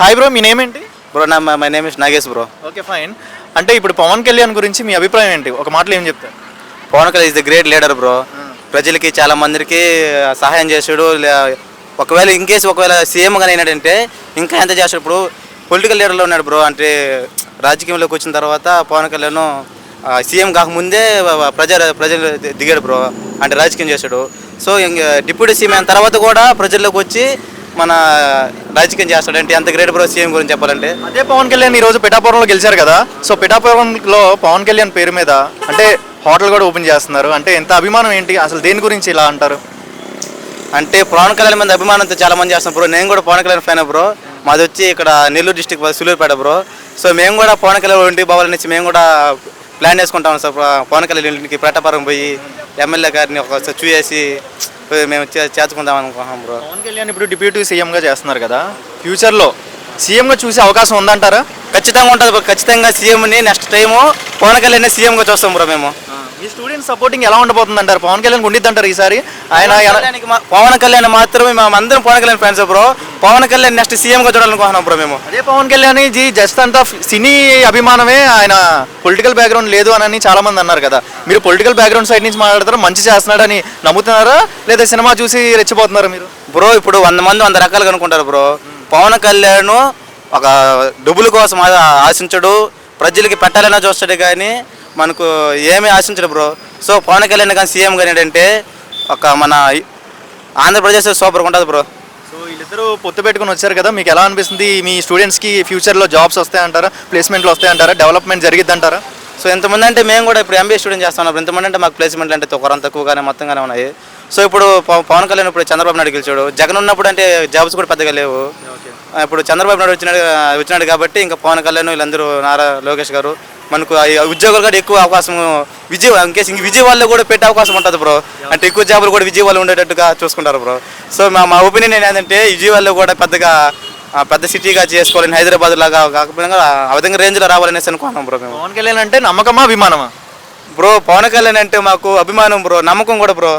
Hi bro, మీ name ఏంటి? Bro my name is Nagesh bro. Okay fine. అంటే ఇప్పుడు పవన్ కళ్యాణ్ గురించి మీ అభిప్రాయం ఏంటి? ఒక మాటలో ఏం చెప్తారు? Pawan Kalyan is the great leader bro. ప్రజలకి చాలా మందికి సహాయం చేసాడు. ఒకవేళ సీఎంగా అయినాడంటే ఇంకా ఎంత చేస్తాడు. ఇప్పుడు పొలిటికల్ లీడర్లో ఉన్నాడు బ్రో. అంటే రాజకీయంలోకి వచ్చిన తర్వాత పవన్ కళ్యాణ్ సీఎం కాకముందే ప్రజలు దిగాడు బ్రో. అంటే రాజకీయం చేశాడు. సో డిప్యూటీ సీఎం అయిన తర్వాత కూడా ప్రజల్లోకి వచ్చి మన రాజకీయం చేస్తాడు. అంటే ఎంత గ్రేట్ బ్రో సీఎం గురించి చెప్పాలంటే. అదే పవన్ కళ్యాణ్ ఈరోజు పిఠాపురంలో గెలిచారు కదా. సో పిఠాపురంలో పవన్ కళ్యాణ్ పేరు మీద అంటే హోటల్ కూడా ఓపెన్ చేస్తున్నారు. అంటే ఎంత అభిమానం ఏంటి, అసలు దేని గురించి ఇలా అంటారు? అంటే పవన్ కళ్యాణ్ మంది అభిమానంతో చాలా మంది చేస్తాం బ్రో. నేను కూడా పవన్ కళ్యాణ్ ఫ్యాన్ బ్రో. మాది వచ్చి ఇక్కడ Nellore district Sullurpeta bro. So మేము కూడా పవన్ కళ్యాణ్ ఇంటికి పోవాలనేసి మేము కూడా ప్లాన్ చేసుకుంటాం సార్. పవన్ కళ్యాణ్ ఇంటికి పిఠాపురం పోయి ఎమ్మెల్యే గారిని ఒకసారి చూసి మేము చేర్చుకుందాం అనుకుంటున్నాం బ్రో. పవన్ కళ్యాణ్ ఇప్పుడు డిప్యూటీ సీఎంగా చేస్తున్నారు కదా, ఫ్యూచర్లో సీఎంగా చూసే అవకాశం ఉందంటారా? ఖచ్చితంగా ఉంటుంది బ్రో. ఖచ్చితంగా సీఎంని నెక్స్ట్ టైము పవన్ కళ్యాణ్ సీఎంగా చూస్తాం బ్రో మేము. మీ స్టూడెంట్స్ సపోర్టింగ్ ఎలా ఉండబోతుంది అంటారు? పవన్ కళ్యాణ్ ఉండిద్ది అంటారు ఈసారి? పవన్ కళ్యాణ్ మాత్రమే మేము అందరం Pawan Kalyan fans bro. Pawan Kalyan next సీఎంగా చూడాలనుకుంటున్నాం బ్రో మేము. అదే పవన్ కళ్యాణ్ జీ జస్ట్ అంతా సినీ అభిమానమే, ఆయన పొలిటికల్ బ్యాక్గ్రౌండ్ లేదు అని చాలా మంది అన్నారు కదా. మీరు పొలిటికల్ బ్యాక్గ్రౌండ్ సైడ్ నుంచి మాట్లాడతారు, మంచి చేస్తున్నాడని నమ్ముతున్నారా లేదా సినిమా చూసి రెచ్చిపోతున్నారా మీరు? బ్రో ఇప్పుడు 100 మంది 100 రకాలుగా అనుకుంటారు బ్రో. పవన్ కళ్యాణ్ ఒక డబ్బుల కోసం ఆశించడు, ప్రజలకి పెట్టాలన్నా చూస్తాడు కానీ మనకు ఏమీ ఆశించడు బ్రో. సో పవన్ కళ్యాణ్ కానీ సీఎం కానీ ఏంటంటే ఒక మన ఆంధ్రప్రదేశ్ సూపర్గా ఉంటుంది బ్రో. సో వీళ్ళిద్దరూ పొత్తు పెట్టుకుని వచ్చారు కదా, మీకు ఎలా అనిపిస్తుంది? మీ స్టూడెంట్స్కి ఫ్యూచర్లో జాబ్స్ వస్తాయంటారా, ప్లేస్మెంట్లు వస్తాయంటారా, డెవలప్మెంట్ జరిగిద్దంటారా? సో ఎంతమంది అంటే మేము కూడా ఇప్పుడు ఎంబీఏ స్టూడెంట్ చేస్తున్నాం. ఎంతమంది అంటే మాకు ప్లేస్మెంట్లు అంటే కొరం తక్కువగానే మొత్తంగానే ఉన్నాయి. సో ఇప్పుడు పవన్ కళ్యాణ్ ఇప్పుడు చంద్రబాబు నాయుడు గెలిచాడు. జగన్ ఉన్నప్పుడు అంటే జాబ్స్ కూడా పెద్దగా లేవు. ఇప్పుడు చంద్రబాబు నాయుడు వచ్చినాడు కాబట్టి ఇంకా పవన్ కళ్యాణ్ వీళ్ళందరూ నారా లోకేష్ గారు మనకు ఉద్యోగాలు కూడా ఎక్కువ అవకాశం విజయవాడలో కూడా పెట్టే అవకాశం ఉంటుంది బ్రో. అంటే ఎక్కువ జాబులు కూడా విజయవాడలో ఉండేటట్టుగా చూసుకుంటారు బ్రో. సో మా ఒపీనియన్ ఏంటంటే విజయవాడలో కూడా పెద్ద సిటీగా చేసుకోవాలని, హైదరాబాద్ లాగా కాకపోయినా ఆ విధంగా రేంజ్లో రావాలనేసి అనుకున్నాం బ్రో మేము. పవన్ కళ్యాణ్ అంటే నమ్మకమా అభిమానమా? బ్రో పవన్ కళ్యాణ్ అంటే మాకు అభిమానం బ్రో, నమ్మకం కూడా బ్రో.